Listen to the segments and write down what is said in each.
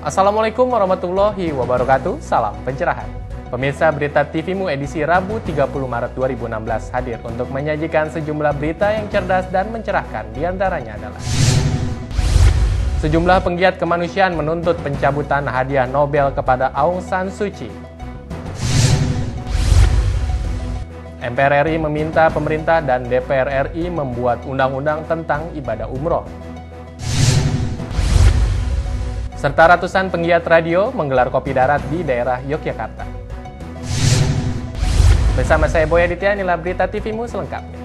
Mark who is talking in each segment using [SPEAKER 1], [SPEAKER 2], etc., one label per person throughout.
[SPEAKER 1] Assalamualaikum warahmatullahi wabarakatuh, salam pencerahan. Pemirsa Berita TVMU edisi Rabu 30 Maret 2016 hadir untuk menyajikan sejumlah berita yang cerdas dan mencerahkan. Di antaranya adalah sejumlah penggiat kemanusiaan menuntut pencabutan hadiah Nobel kepada Aung San Suu Kyi. MPR RI meminta pemerintah dan DPR RI membuat undang-undang tentang ibadah umroh. Serta ratusan penggiat radio menggelar kopi darat di daerah Yogyakarta. Bersama saya Boy Aditya, inilah Berita TVMU selengkapnya.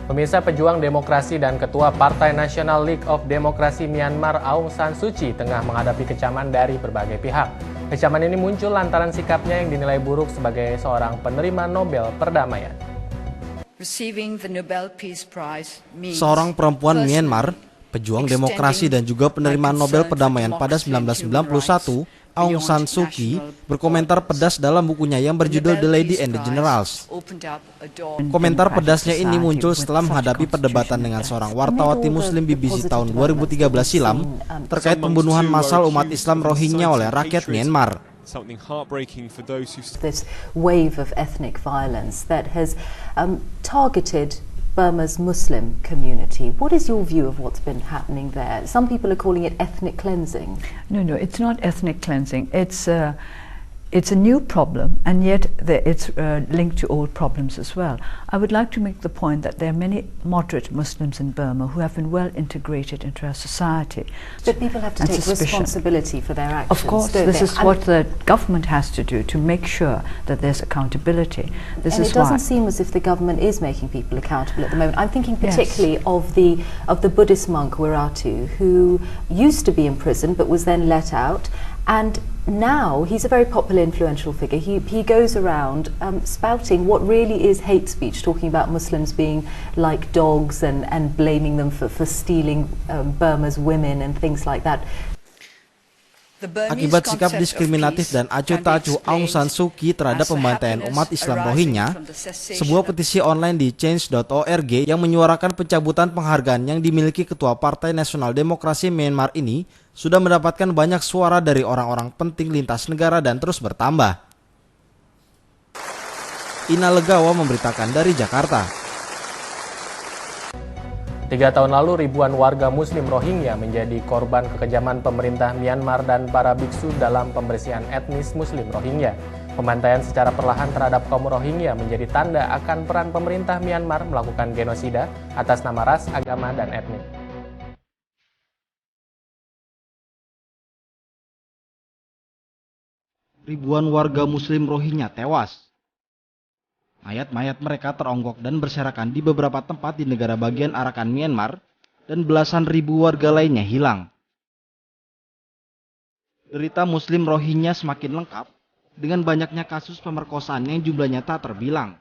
[SPEAKER 1] Pemirsa, pejuang demokrasi dan Ketua Partai Nasional League of Democracy Myanmar Aung San Suu Kyi tengah menghadapi kecaman dari berbagai pihak. Kecaman ini muncul lantaran sikapnya yang dinilai buruk sebagai seorang penerima Nobel Perdamaian.
[SPEAKER 2] Seorang perempuan Myanmar, pejuang demokrasi dan juga penerima Nobel Perdamaian pada 1991, Aung San Suu Kyi berkomentar pedas dalam bukunya yang berjudul The Lady and the Generals. Komentar pedasnya ini muncul setelah menghadapi perdebatan dengan seorang wartawati Muslim BBC tahun 2013 silam terkait pembunuhan massal umat Islam Rohingya oleh rakyat Myanmar.
[SPEAKER 3] This wave of ethnic violence that has targeted Burma's Muslim community. What is your view of what's been happening there? Some people are calling it ethnic cleansing.
[SPEAKER 4] No, it's not ethnic cleansing. It's a new problem, and yet it's linked to old problems as well. I would like to make the point that there are many moderate Muslims in Burma who have been well integrated into our society.
[SPEAKER 3] But people have to take responsibility for their actions.
[SPEAKER 4] Of course, this is what the government has to do to make sure that there's accountability.
[SPEAKER 3] And it doesn't seem as if the government is making people accountable at the moment. I'm thinking particularly of the Buddhist monk Wiratu, who used to be in prison but was then let out. And now he's a very popular, influential figure. He goes around spouting what really is hate speech, talking about Muslims being like dogs and blaming them for stealing Burma's women and things like that.
[SPEAKER 2] Akibat sikap diskriminatif dan acuh tak acuh Aung San Suu Kyi terhadap pembantaian umat Islam Rohingya, sebuah petisi online di change.org yang menyuarakan pencabutan penghargaan yang dimiliki Ketua Partai Nasional Demokrasi Myanmar ini sudah mendapatkan banyak suara dari orang-orang penting lintas negara dan terus bertambah. Ina Legawa memberitakan dari Jakarta.
[SPEAKER 1] 3 tahun lalu ribuan warga Muslim Rohingya menjadi korban kekejaman pemerintah Myanmar dan para biksu dalam pembersihan etnis Muslim Rohingya. Pembantaian secara perlahan terhadap kaum Rohingya menjadi tanda akan peran pemerintah Myanmar melakukan genosida atas nama ras, agama, dan etnik.
[SPEAKER 2] Ribuan warga Muslim Rohingya tewas. Mayat-mayat mereka teronggok dan berserakan di beberapa tempat di negara bagian Arakan Myanmar dan belasan ribu warga lainnya hilang. Derita Muslim Rohingya semakin lengkap dengan banyaknya kasus pemerkosaan yang jumlahnya tak terbilang.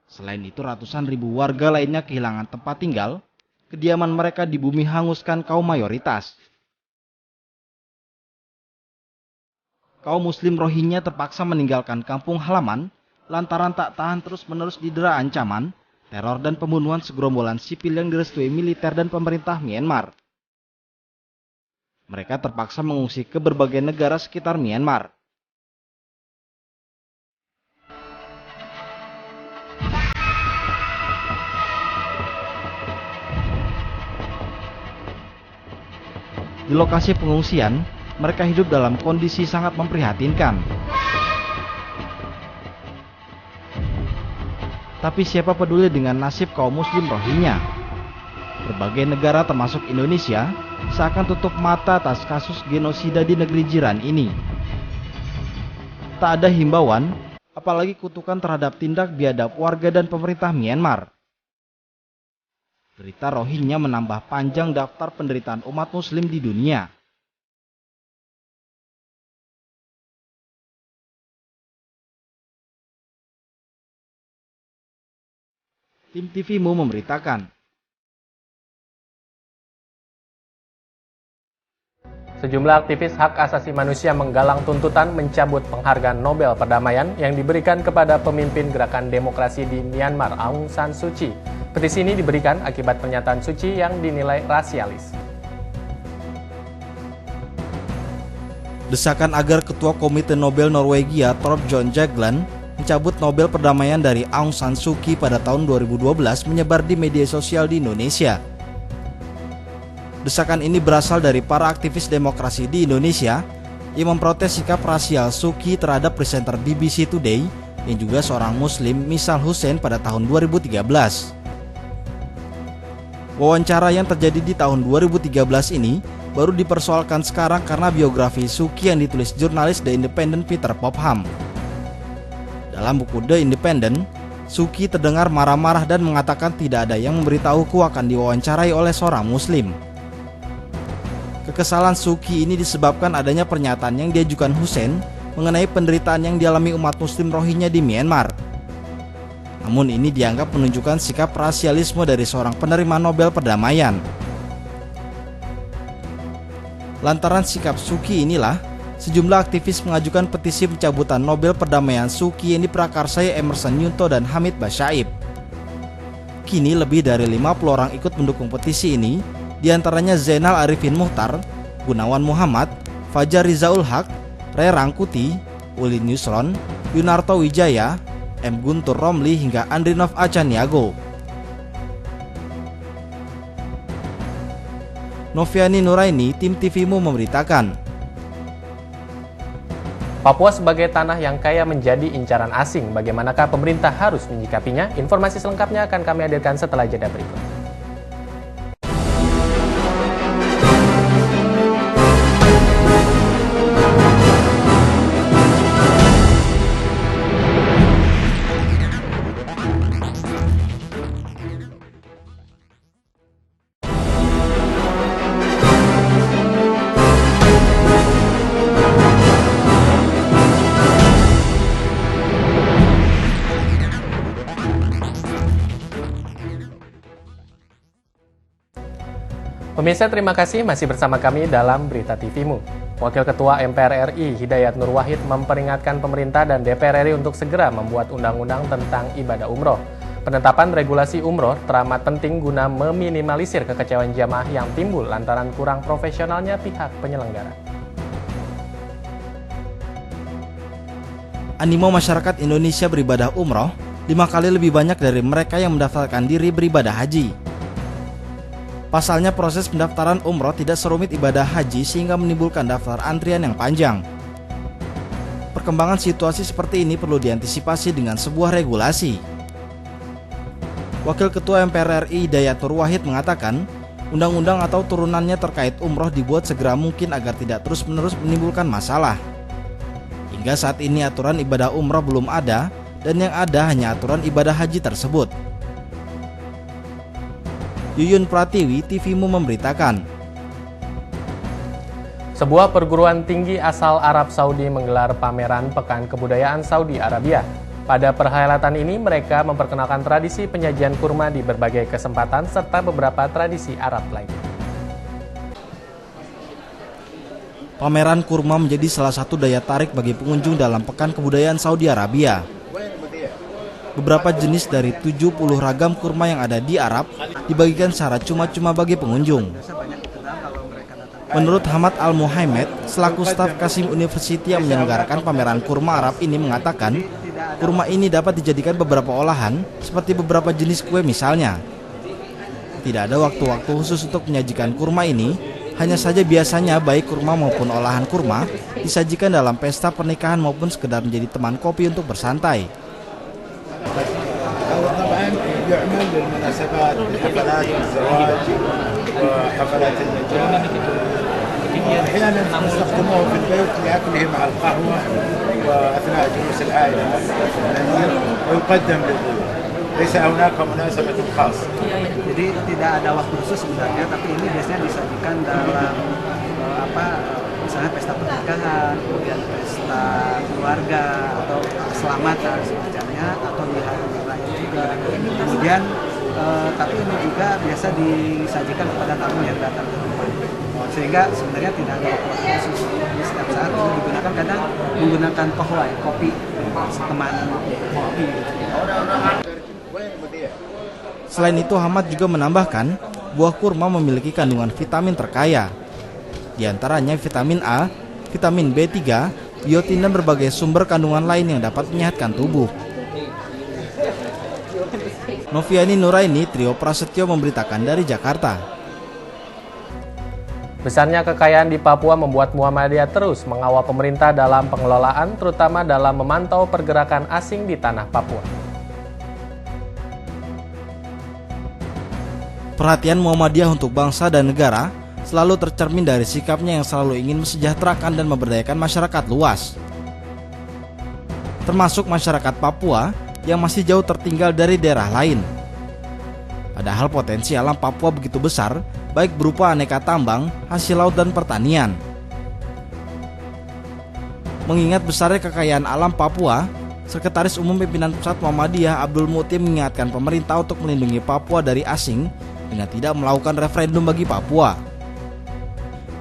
[SPEAKER 2] Selain itu, ratusan ribu warga lainnya kehilangan tempat tinggal, kediaman mereka di bumi hanguskan kaum mayoritas. Kaum Muslim Rohingya terpaksa meninggalkan kampung halaman lantaran tak tahan terus-menerus didera ancaman, teror dan pembunuhan segerombolan sipil yang direstui militer dan pemerintah Myanmar. Mereka terpaksa mengungsi ke berbagai negara sekitar Myanmar. Di lokasi pengungsian, mereka hidup dalam kondisi sangat memprihatinkan. Tapi siapa peduli dengan nasib kaum Muslim Rohingya? Berbagai negara termasuk Indonesia seakan tutup mata atas kasus genosida di negeri jiran ini. Tak ada himbauan, apalagi kutukan terhadap tindak biadab warga dan pemerintah Myanmar. Derita Rohingya menambah panjang daftar penderitaan umat Muslim di dunia. Tim TVMU memberitakan.
[SPEAKER 1] Sejumlah aktivis hak asasi manusia menggalang tuntutan mencabut penghargaan Nobel Perdamaian yang diberikan kepada pemimpin gerakan demokrasi di Myanmar, Aung San Suu Kyi. Petisi ini diberikan akibat pernyataan Suu Kyi yang dinilai rasialis.
[SPEAKER 2] Desakan agar Ketua Komite Nobel Norwegia Thorbjørn Jagland mencabut Nobel Perdamaian dari Aung San Suu Kyi pada tahun 2012 menyebar di media sosial di Indonesia. Desakan ini berasal dari para aktivis demokrasi di Indonesia yang memprotes sikap rasial Suu Kyi terhadap presenter BBC Today yang juga seorang muslim, Misal Hussein, pada tahun 2013. Wawancara yang terjadi di tahun 2013 ini baru dipersoalkan sekarang karena biografi Suu Kyi yang ditulis jurnalis The Independent Peter Popham. Dalam buku The Independent, Suu Kyi terdengar marah-marah dan mengatakan tidak ada yang memberitahuku akan diwawancarai oleh seorang muslim. Kekesalan Suu Kyi ini disebabkan adanya pernyataan yang diajukan Hussein mengenai penderitaan yang dialami umat muslim Rohingya di Myanmar. Namun ini dianggap menunjukkan sikap rasialisme dari seorang penerima Nobel Perdamaian. Lantaran sikap Suu Kyi inilah, sejumlah aktivis mengajukan petisi pencabutan Nobel Perdamaian Suu Kyi yang diprakarsai Emerson Yunto dan Hamid Bashaib. Kini lebih dari 50 orang ikut mendukung petisi ini, diantaranya Zainal Arifin Muhtar, Gunawan Muhammad, Fajar Rizaul Haq, Ray Rangkuti, Ulin Yusron, Yunarto Wijaya, M. Guntur Romli hingga Andrinov Acaniago. Noviani Nuraini, Tim TVMU memberitakan.
[SPEAKER 1] Papua sebagai tanah yang kaya menjadi incaran asing. Bagaimanakah pemerintah harus menyikapinya? Informasi selengkapnya akan kami hadirkan setelah jeda berikut. Pemirsa, terima kasih masih bersama kami dalam Berita TVMU. Wakil Ketua MPR RI Hidayat Nur Wahid memperingatkan pemerintah dan DPR RI untuk segera membuat undang-undang tentang ibadah umroh. Penetapan regulasi umroh teramat penting guna meminimalisir kekecewaan jamaah yang timbul lantaran kurang profesionalnya pihak penyelenggara.
[SPEAKER 2] Animo masyarakat Indonesia beribadah umroh 5 kali lebih banyak dari mereka yang mendaftarkan diri beribadah haji. Pasalnya proses pendaftaran umroh tidak serumit ibadah haji sehingga menimbulkan daftar antrian yang panjang. Perkembangan situasi seperti ini perlu diantisipasi dengan sebuah regulasi. Wakil Ketua MPR RI Hidayat Nur Wahid mengatakan, undang-undang atau turunannya terkait umroh dibuat segera mungkin agar tidak terus-menerus menimbulkan masalah. Hingga saat ini aturan ibadah umroh belum ada dan yang ada hanya aturan ibadah haji tersebut. Yuyun Pratiwi, TVMU memberitakan.
[SPEAKER 1] Sebuah perguruan tinggi asal Arab Saudi menggelar pameran Pekan Kebudayaan Saudi Arabia. Pada perhelatan ini mereka memperkenalkan tradisi penyajian kurma di berbagai kesempatan serta beberapa tradisi Arab lain.
[SPEAKER 2] Pameran kurma menjadi salah satu daya tarik bagi pengunjung dalam Pekan Kebudayaan Saudi Arabia. Beberapa jenis dari 70 ragam kurma yang ada di Arab dibagikan secara cuma-cuma bagi pengunjung. Menurut Hamad Al-Muhaimed, selaku staf Qasim University yang menyelenggarakan pameran kurma Arab ini mengatakan, kurma ini dapat dijadikan beberapa olahan, seperti beberapa jenis kue misalnya. Tidak ada waktu-waktu khusus untuk menyajikan kurma ini, hanya saja biasanya baik kurma maupun olahan kurma disajikan dalam pesta pernikahan maupun sekedar menjadi teman kopi untuk bersantai.
[SPEAKER 5] يعمل للمناسبات حفلات الزواج وحفلات النجاح احيانا نستخدمه في البيت لاكله مع القهوه واثناء جلوس العائله ويقدم للضيوف ليس هناك مناسبه خاصه.
[SPEAKER 6] Jadi tidak ada waktu khusus sebenarnya, tapi ini biasanya disajikan dalam misalnya pesta pernikahan, kemudian pesta keluarga atau keselamatan semacamnya, atau di hari raya juga. Kemudian tapi ini juga biasa disajikan kepada tamu yang datang ke rumah. sehingga sebenarnya tidak ada waktu khusus. Jadi setiap saat itu digunakan, kadang menggunakan kohwai, kopi, teman kopi.
[SPEAKER 2] Selain itu, Hamad juga menambahkan buah kurma memiliki kandungan vitamin terkaya. Di antaranya vitamin A, vitamin B3, biotin dan berbagai sumber kandungan lain yang dapat menyehatkan tubuh. Noviani Nuraini, Trio Prasetyo memberitakan dari Jakarta.
[SPEAKER 1] Besarnya kekayaan di Papua membuat Muhammadiyah terus mengawal pemerintah dalam pengelolaan, terutama dalam memantau pergerakan asing di tanah Papua.
[SPEAKER 2] Perhatian Muhammadiyah untuk bangsa dan negara selalu tercermin dari sikapnya yang selalu ingin mesejahterakan dan memberdayakan masyarakat luas, termasuk masyarakat Papua yang masih jauh tertinggal dari daerah lain. Padahal potensi alam Papua begitu besar, baik berupa aneka tambang, hasil laut, dan pertanian. Mengingat besarnya kekayaan alam Papua, Sekretaris Umum Pimpinan Pusat Muhammadiyah Abdul Muti mengingatkan pemerintah untuk melindungi Papua dari asing dengan tidak melakukan referendum bagi Papua.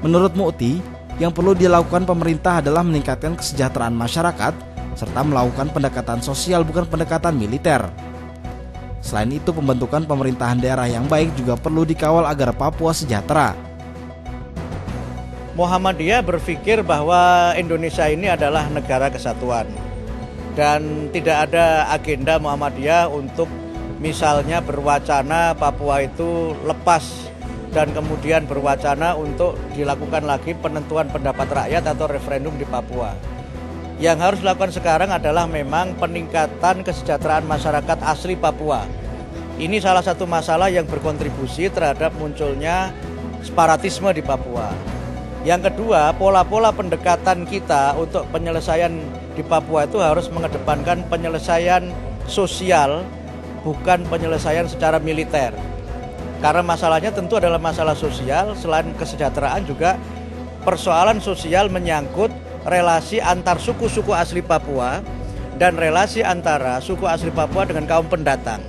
[SPEAKER 2] Menurut Muti, yang perlu dilakukan pemerintah adalah meningkatkan kesejahteraan masyarakat serta melakukan pendekatan sosial bukan pendekatan militer. Selain itu, pembentukan pemerintahan daerah yang baik juga perlu dikawal agar Papua sejahtera.
[SPEAKER 7] Muhammadiyah berpikir bahwa Indonesia ini adalah negara kesatuan dan tidak ada agenda Muhammadiyah untuk misalnya berwacana Papua itu lepas dan kemudian berwacana untuk dilakukan lagi penentuan pendapat rakyat atau referendum di Papua. Yang harus dilakukan sekarang adalah memang peningkatan kesejahteraan masyarakat asli Papua. Ini salah satu masalah yang berkontribusi terhadap munculnya separatisme di Papua. Yang kedua, pola-pola pendekatan kita untuk penyelesaian di Papua itu harus mengedepankan penyelesaian sosial, bukan penyelesaian secara militer. Karena masalahnya tentu adalah masalah sosial, selain kesejahteraan juga persoalan sosial menyangkut relasi antar suku-suku asli Papua dan relasi antara suku asli Papua dengan kaum pendatang.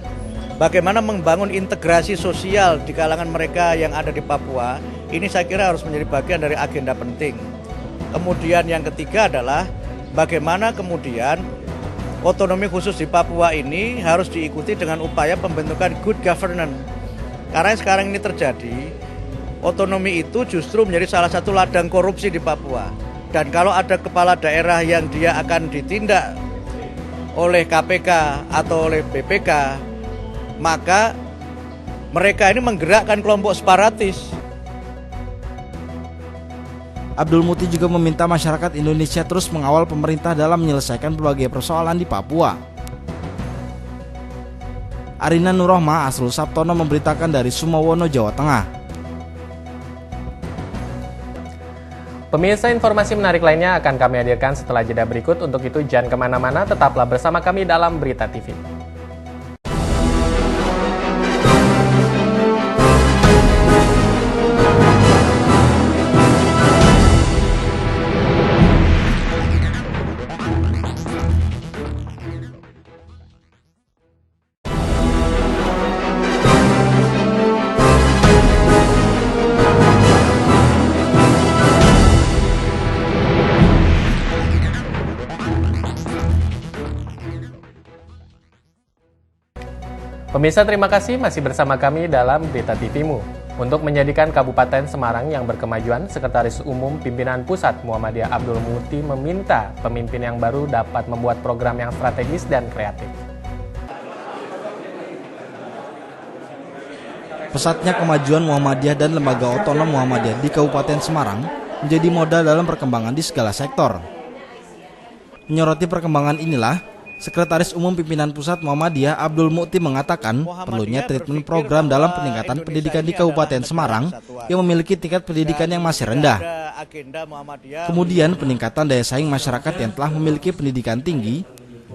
[SPEAKER 7] Bagaimana membangun integrasi sosial di kalangan mereka yang ada di Papua, ini saya kira harus menjadi bagian dari agenda penting. Kemudian yang ketiga adalah bagaimana kemudian otonomi khusus di Papua ini harus diikuti dengan upaya pembentukan good governance. Karena sekarang ini terjadi, otonomi itu justru menjadi salah satu ladang korupsi di Papua. Dan kalau ada kepala daerah yang dia akan ditindak oleh KPK atau oleh BPK, maka mereka ini menggerakkan kelompok separatis.
[SPEAKER 2] Abdul Muti juga meminta masyarakat Indonesia terus mengawal pemerintah dalam menyelesaikan berbagai persoalan di Papua. Arina Nurrohma, Asrul Sabtono memberitakan dari Sumowono, Jawa Tengah.
[SPEAKER 1] Pemirsa, informasi menarik lainnya akan kami hadirkan setelah jeda berikut. Untuk itu jangan kemana-mana, tetaplah bersama kami dalam Berita TV. Pemirsa, terima kasih masih bersama kami dalam Berita TV-mu. Untuk menjadikan Kabupaten Semarang yang berkemajuan, Sekretaris Umum Pimpinan Pusat Muhammadiyah Abdul Muti meminta pemimpin yang baru dapat membuat program yang strategis dan kreatif.
[SPEAKER 2] Pesatnya kemajuan Muhammadiyah dan lembaga otonom Muhammadiyah di Kabupaten Semarang menjadi modal dalam perkembangan di segala sektor. Menyoroti perkembangan inilah, Sekretaris Umum Pimpinan Pusat Muhammadiyah Abdul Muti mengatakan perlunya treatment program dalam peningkatan pendidikan di Kabupaten Semarang yang memiliki tingkat pendidikan yang masih rendah. Kemudian peningkatan daya saing masyarakat yang telah memiliki pendidikan tinggi.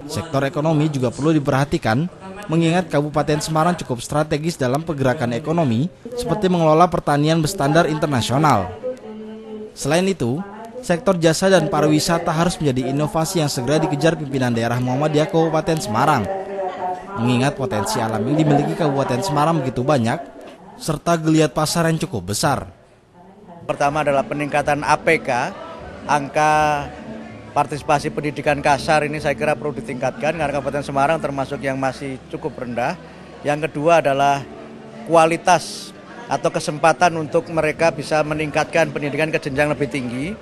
[SPEAKER 2] Sektor ekonomi juga perlu diperhatikan, mengingat Kabupaten Semarang cukup strategis dalam pergerakan ekonomi seperti mengelola pertanian berstandar internasional. Selain itu, sektor jasa dan pariwisata harus menjadi inovasi yang segera dikejar pimpinan daerah Muhammadiyah Kabupaten Semarang. Mengingat potensi alam yang dimiliki Kabupaten Semarang begitu banyak, serta geliat pasar yang cukup besar.
[SPEAKER 7] Pertama adalah peningkatan APK, angka partisipasi pendidikan kasar ini saya kira perlu ditingkatkan karena Kabupaten Semarang termasuk yang masih cukup rendah. Yang kedua adalah kualitas atau kesempatan untuk mereka bisa meningkatkan pendidikan ke jenjang lebih tinggi.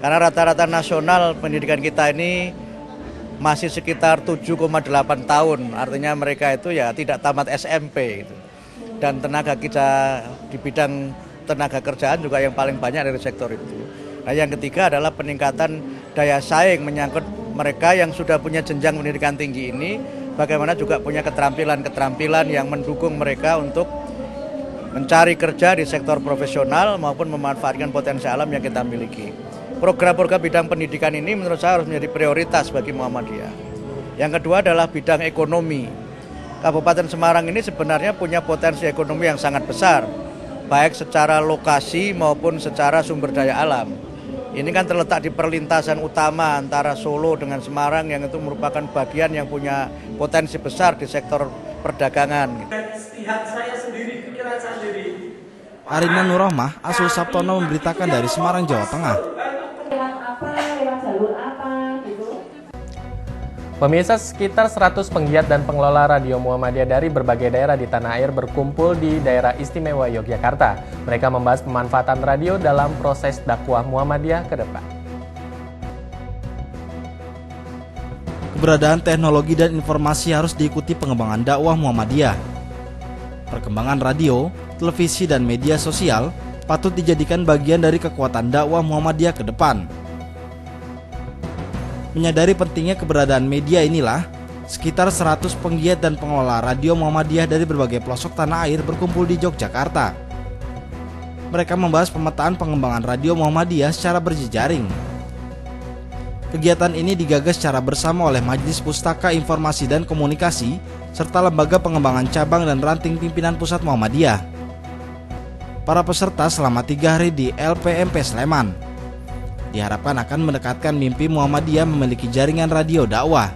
[SPEAKER 7] Karena rata-rata nasional pendidikan kita ini masih sekitar 7,8 tahun, artinya mereka itu ya tidak tamat SMP gitu. Dan tenaga kita di bidang tenaga kerjaan juga yang paling banyak dari sektor itu. Nah, yang ketiga adalah peningkatan daya saing menyangkut mereka yang sudah punya jenjang pendidikan tinggi ini, bagaimana juga punya keterampilan-keterampilan yang mendukung mereka untuk mencari kerja di sektor profesional maupun memanfaatkan potensi alam yang kita miliki. Program-program bidang pendidikan ini menurut saya harus menjadi prioritas bagi Muhammadiyah. Yang kedua adalah bidang ekonomi. Kabupaten Semarang ini sebenarnya punya potensi ekonomi yang sangat besar, baik secara lokasi maupun secara sumber daya alam. Ini kan terletak di perlintasan utama antara Solo dengan Semarang yang itu merupakan bagian yang punya potensi besar di sektor perdagangan.
[SPEAKER 2] Arina Nurrohmah, Asul Sabtono memberitakan dari Semarang, Jawa Tengah.
[SPEAKER 1] Pemirsa, sekitar 100 penggiat dan pengelola Radio Muhammadiyah dari berbagai daerah di tanah air berkumpul di daerah istimewa Yogyakarta. Mereka membahas pemanfaatan radio dalam proses dakwah Muhammadiyah ke depan.
[SPEAKER 2] Keberadaan teknologi dan informasi harus diikuti pengembangan dakwah Muhammadiyah. Perkembangan radio, televisi, dan media sosial patut dijadikan bagian dari kekuatan dakwah Muhammadiyah ke depan. Menyadari pentingnya keberadaan media inilah, sekitar 100 penggiat dan pengelola radio Muhammadiyah dari berbagai pelosok tanah air berkumpul di Yogyakarta. Mereka membahas pemetaan pengembangan radio Muhammadiyah secara berjejaring. Kegiatan ini digagas secara bersama oleh Majelis Pustaka Informasi dan Komunikasi serta Lembaga Pengembangan Cabang dan Ranting Pimpinan Pusat Muhammadiyah. Para peserta selama 3 hari di LPMP Sleman diharapkan akan mendekatkan mimpi Muhammadiyah memiliki jaringan radio dakwah.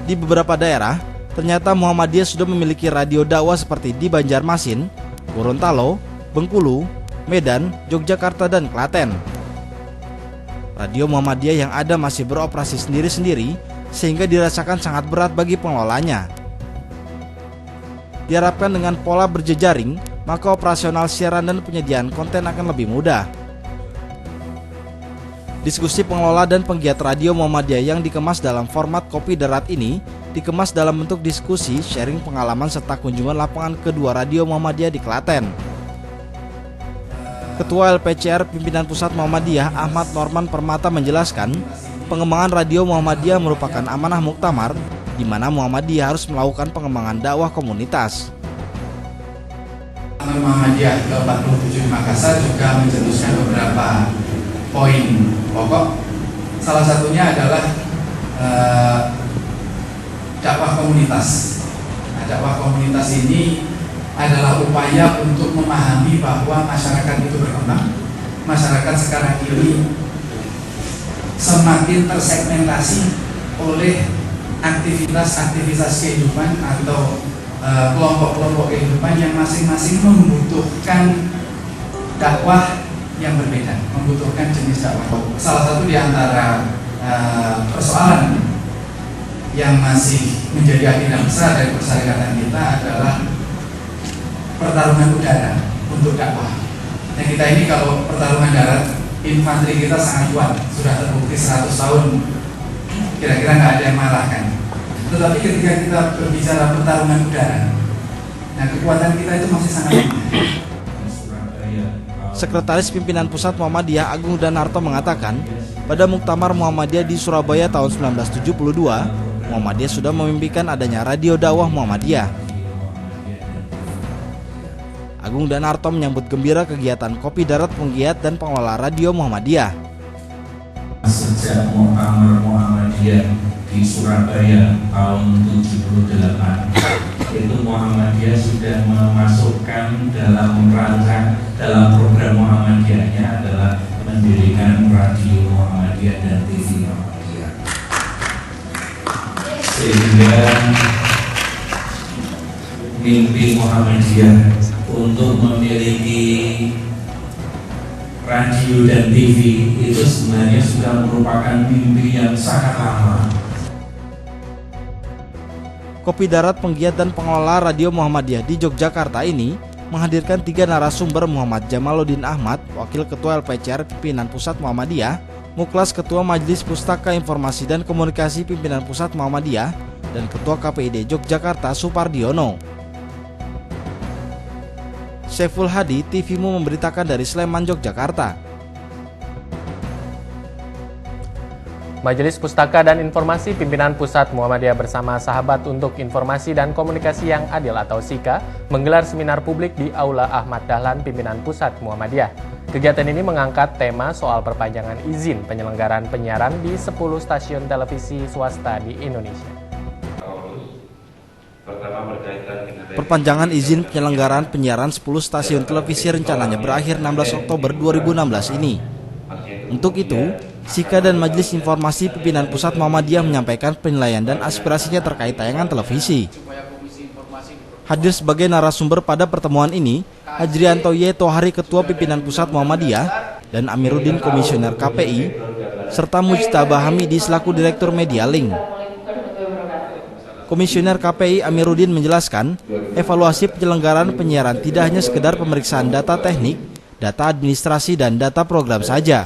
[SPEAKER 2] Di beberapa daerah, ternyata Muhammadiyah sudah memiliki radio dakwah seperti di Banjarmasin, Gorontalo, Bengkulu, Medan, Yogyakarta, dan Klaten. Radio Muhammadiyah yang ada masih beroperasi sendiri-sendiri sehingga dirasakan sangat berat bagi pengelolanya. Diharapkan dengan pola berjejaring, maka operasional siaran dan penyediaan konten akan lebih mudah. Diskusi pengelola dan penggiat radio Muhammadiyah yang dikemas dalam format kopi darat ini dikemas dalam bentuk diskusi, sharing pengalaman serta kunjungan lapangan kedua radio Muhammadiyah di Klaten. Ketua LPCR Pimpinan Pusat Muhammadiyah Ahmad Norman Permata menjelaskan, pengembangan radio Muhammadiyah merupakan amanah muktamar di mana Muhammadiyah harus melakukan pengembangan dakwah komunitas.
[SPEAKER 8] Muhammadiyah ke-47 Makassar juga mencetuskan beberapa poin pokok. Salah satunya adalah dakwah komunitas. Nah, dakwah komunitas ini adalah upaya untuk memahami bahwa masyarakat itu berkembang. Masyarakat sekarang ini semakin tersegmentasi oleh aktivitas kehidupan atau kelompok-kelompok kehidupan yang masing-masing membutuhkan dakwah yang berbeda, membutuhkan jenis dakwah. Salah satu di antara persoalan yang masih menjadi agenda besar dari persyarikatan kita adalah pertarungan udara untuk dakwah. Nah, kita ini kalau pertarungan darat, infanteri kita sangat kuat, sudah terbukti 100 tahun, kira-kira nggak ada yang marahkan. Tetapi ketika kita berbicara pertarungan udara, nah kekuatan kita itu masih sangat lemah.
[SPEAKER 2] Sekretaris Pimpinan Pusat Muhammadiyah Agung Danarto mengatakan, pada Muktamar Muhammadiyah di Surabaya tahun 1972, Muhammadiyah sudah memimpikan adanya radio dakwah Muhammadiyah. Agung Danarto menyambut gembira kegiatan kopi darat penggiat dan pengelola radio Muhammadiyah.
[SPEAKER 9] Sejak Muktamar Muhammadiyah di Surabaya tahun 78 itu Muhammadiyah sudah memasukkan dalam program Muhammadiyahnya adalah mendirikan radio Muhammadiyah dan TV Muhammadiyah, sehingga mimpi Muhammadiyah untuk memiliki radio dan TV itu sebenarnya sudah merupakan mimpi yang sangat lama.
[SPEAKER 2] Kopi Darat, penggiat dan pengelola Radio Muhammadiyah di Yogyakarta ini menghadirkan 3 narasumber: Muhammad Jamaluddin Ahmad, Wakil Ketua LPCR Pimpinan Pusat Muhammadiyah, Muklas Ketua Majelis Pustaka Informasi dan Komunikasi Pimpinan Pusat Muhammadiyah, dan Ketua KPID Yogyakarta Supardiono. Syaiful Hadi, TVMU memberitakan dari Sleman, Yogyakarta.
[SPEAKER 1] Majelis Pustaka dan Informasi Pimpinan Pusat Muhammadiyah bersama Sahabat untuk Informasi dan Komunikasi yang Adil atau SIKA menggelar seminar publik di Aula Ahmad Dahlan Pimpinan Pusat Muhammadiyah. Kegiatan ini mengangkat tema soal perpanjangan izin penyelenggaraan penyiaran di 10 stasiun televisi swasta di Indonesia.
[SPEAKER 2] Perpanjangan izin penyelenggaraan penyiaran 10 stasiun televisi rencananya berakhir 16 Oktober 2016 ini. Untuk itu, SIKA dan Majelis Informasi Pimpinan Pusat Muhammadiyah menyampaikan penilaian dan aspirasinya terkait tayangan televisi. Hadir sebagai narasumber pada pertemuan ini, Hajrianto Y. Tohari, Ketua Pimpinan Pusat Muhammadiyah, dan Amiruddin, Komisioner KPI, serta Mujtaba Hamidi selaku Direktur Media Link. Komisioner KPI Amiruddin menjelaskan, evaluasi penyelenggaraan penyiaran tidak hanya sekedar pemeriksaan data teknik, data administrasi, dan data program saja.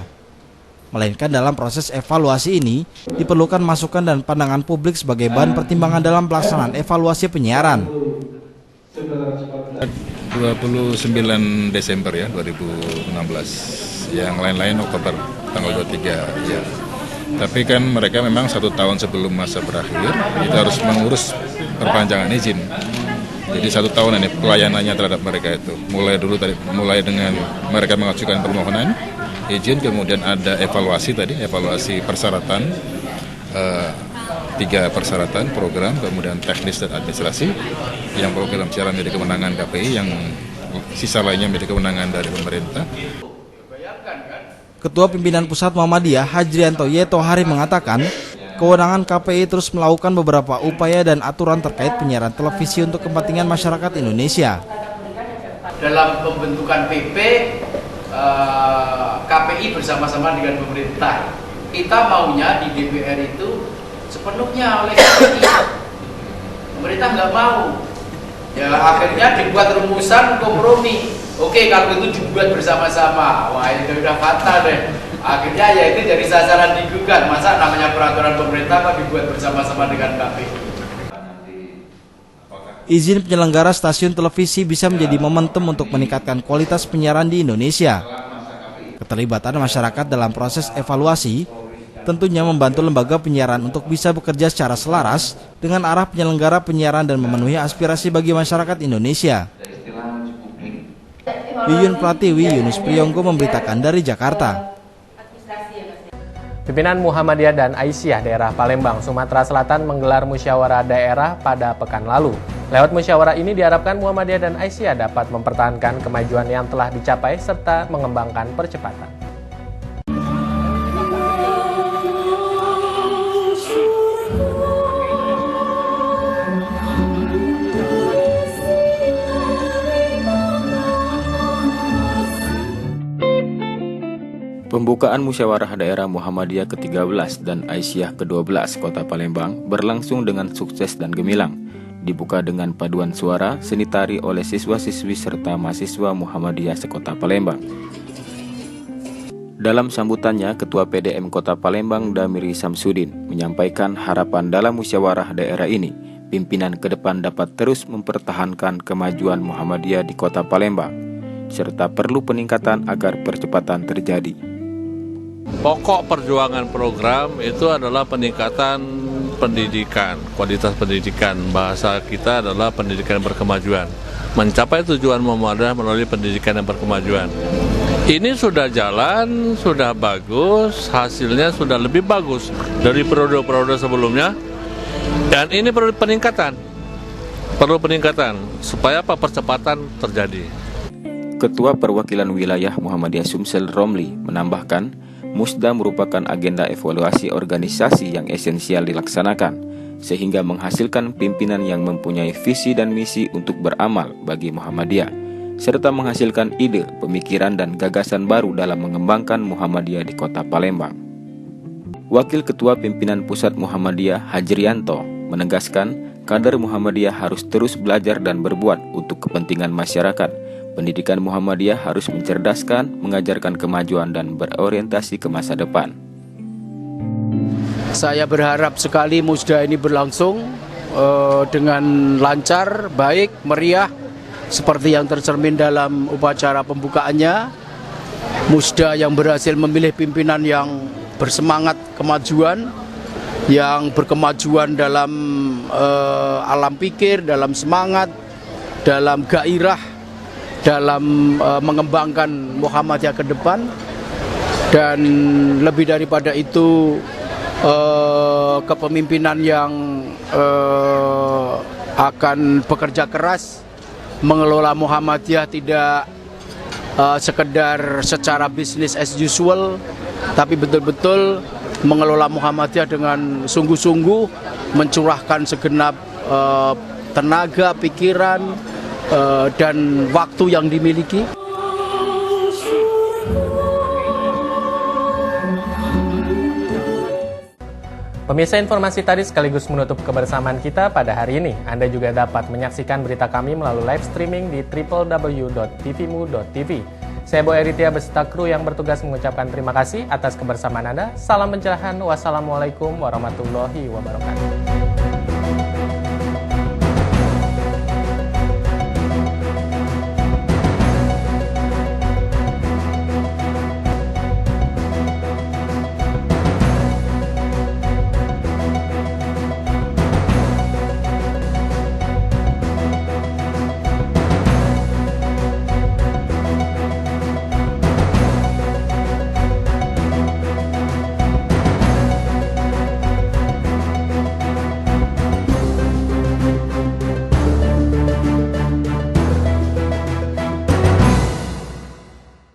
[SPEAKER 2] Melainkan dalam proses evaluasi ini, diperlukan masukan dan pandangan publik sebagai bahan pertimbangan dalam pelaksanaan evaluasi penyiaran.
[SPEAKER 10] 29 Desember ya 2016, yang lain-lain Oktober tanggal 23 ya. Tapi kan mereka memang 1 tahun sebelum masa berakhir itu harus mengurus perpanjangan izin. Jadi 1 tahun ini pelayanannya terhadap mereka itu mulai dengan mereka mengajukan permohonan izin, kemudian ada evaluasi persyaratan, 3 persyaratan program, kemudian teknis dan administrasi, yang program siaran menjadi kewenangan KPI, yang sisa lainnya menjadi kewenangan dari pemerintah.
[SPEAKER 2] Ketua Pimpinan Pusat Muhammadiyah Hajrianto Y. Tohari mengatakan, kewenangan KPI terus melakukan beberapa upaya dan aturan terkait penyiaran televisi untuk kepentingan masyarakat Indonesia.
[SPEAKER 11] Dalam pembentukan PP, KPI bersama-sama dengan pemerintah, kita maunya di DPR itu sepenuhnya oleh KPI. Pemerintah nggak mau. Ya akhirnya dibuat rumusan kompromi. Oke, kalau itu dibuat bersama-sama. Wah, itu udah fatal deh. Akhirnya ya itu jadi sasaran digugat. Masa namanya peraturan pemerintah kok dibuat bersama-sama dengan KPI.
[SPEAKER 2] Izin penyelenggara stasiun televisi bisa menjadi momentum untuk meningkatkan kualitas penyiaran di Indonesia. Keterlibatan masyarakat dalam proses evaluasi tentunya membantu lembaga penyiaran untuk bisa bekerja secara selaras dengan arah penyelenggara penyiaran dan memenuhi aspirasi bagi masyarakat Indonesia. Yuyun Pratiwi, Yunus Priyonggo memberitakan dari Jakarta.
[SPEAKER 1] Pimpinan Muhammadiyah dan Aisyah daerah Palembang, Sumatera Selatan menggelar musyawarah daerah pada pekan lalu. Lewat musyawarah ini diharapkan Muhammadiyah dan Aisyah dapat mempertahankan kemajuan yang telah dicapai serta mengembangkan percepatan.
[SPEAKER 12] Pembukaan musyawarah daerah Muhammadiyah ke-13 dan Aisyah ke-12 Kota Palembang berlangsung dengan sukses dan gemilang. Dibuka dengan paduan suara seni tari oleh siswa-siswi serta mahasiswa Muhammadiyah sekota Palembang. Dalam sambutannya, Ketua PDM Kota Palembang Damiri Samsudin menyampaikan harapan dalam musyawarah daerah ini, pimpinan ke depan dapat terus mempertahankan kemajuan Muhammadiyah di Kota Palembang, serta perlu peningkatan agar percepatan terjadi.
[SPEAKER 13] Pokok perjuangan program itu adalah peningkatan pendidikan, kualitas pendidikan. Bahasa kita adalah pendidikan berkemajuan. Mencapai tujuan Muhammadiyah melalui pendidikan yang berkemajuan. Ini sudah jalan, sudah bagus, hasilnya sudah lebih bagus dari periode-periode sebelumnya. Dan ini perlu peningkatan. Supaya percepatan terjadi.
[SPEAKER 12] Ketua Perwakilan Wilayah Muhammadiyah Sumsel Romli menambahkan, Musda merupakan agenda evaluasi organisasi yang esensial dilaksanakan, sehingga menghasilkan pimpinan yang mempunyai visi dan misi untuk beramal bagi Muhammadiyah, serta menghasilkan ide, pemikiran, dan gagasan baru dalam mengembangkan Muhammadiyah di Kota Palembang. Wakil Ketua Pimpinan Pusat Muhammadiyah Hajrianto menegaskan kader Muhammadiyah harus terus belajar dan berbuat untuk kepentingan masyarakat. Pendidikan Muhammadiyah harus mencerdaskan, mengajarkan kemajuan, dan berorientasi ke masa depan.
[SPEAKER 11] Saya berharap sekali musda ini berlangsung dengan lancar, baik, meriah, seperti yang tercermin dalam upacara pembukaannya. Musda yang berhasil memilih pimpinan yang bersemangat kemajuan, yang berkemajuan dalam alam pikir, dalam semangat, dalam gairah, dalam mengembangkan Muhammadiyah ke depan. Dan lebih daripada itu, kepemimpinan yang akan bekerja keras mengelola Muhammadiyah, tidak sekedar secara bisnis as usual, tapi betul-betul mengelola Muhammadiyah dengan sungguh-sungguh, mencurahkan segenap tenaga, pikiran, dan waktu yang dimiliki.
[SPEAKER 1] Pemirsa, informasi tadi sekaligus menutup kebersamaan kita pada hari ini. Anda juga dapat menyaksikan berita kami melalui live streaming di www.tvmu.tv. Saya Boy Eritia beserta kru yang bertugas mengucapkan terima kasih atas kebersamaan Anda. Salam pencerahan. Wassalamualaikum warahmatullahi wabarakatuh.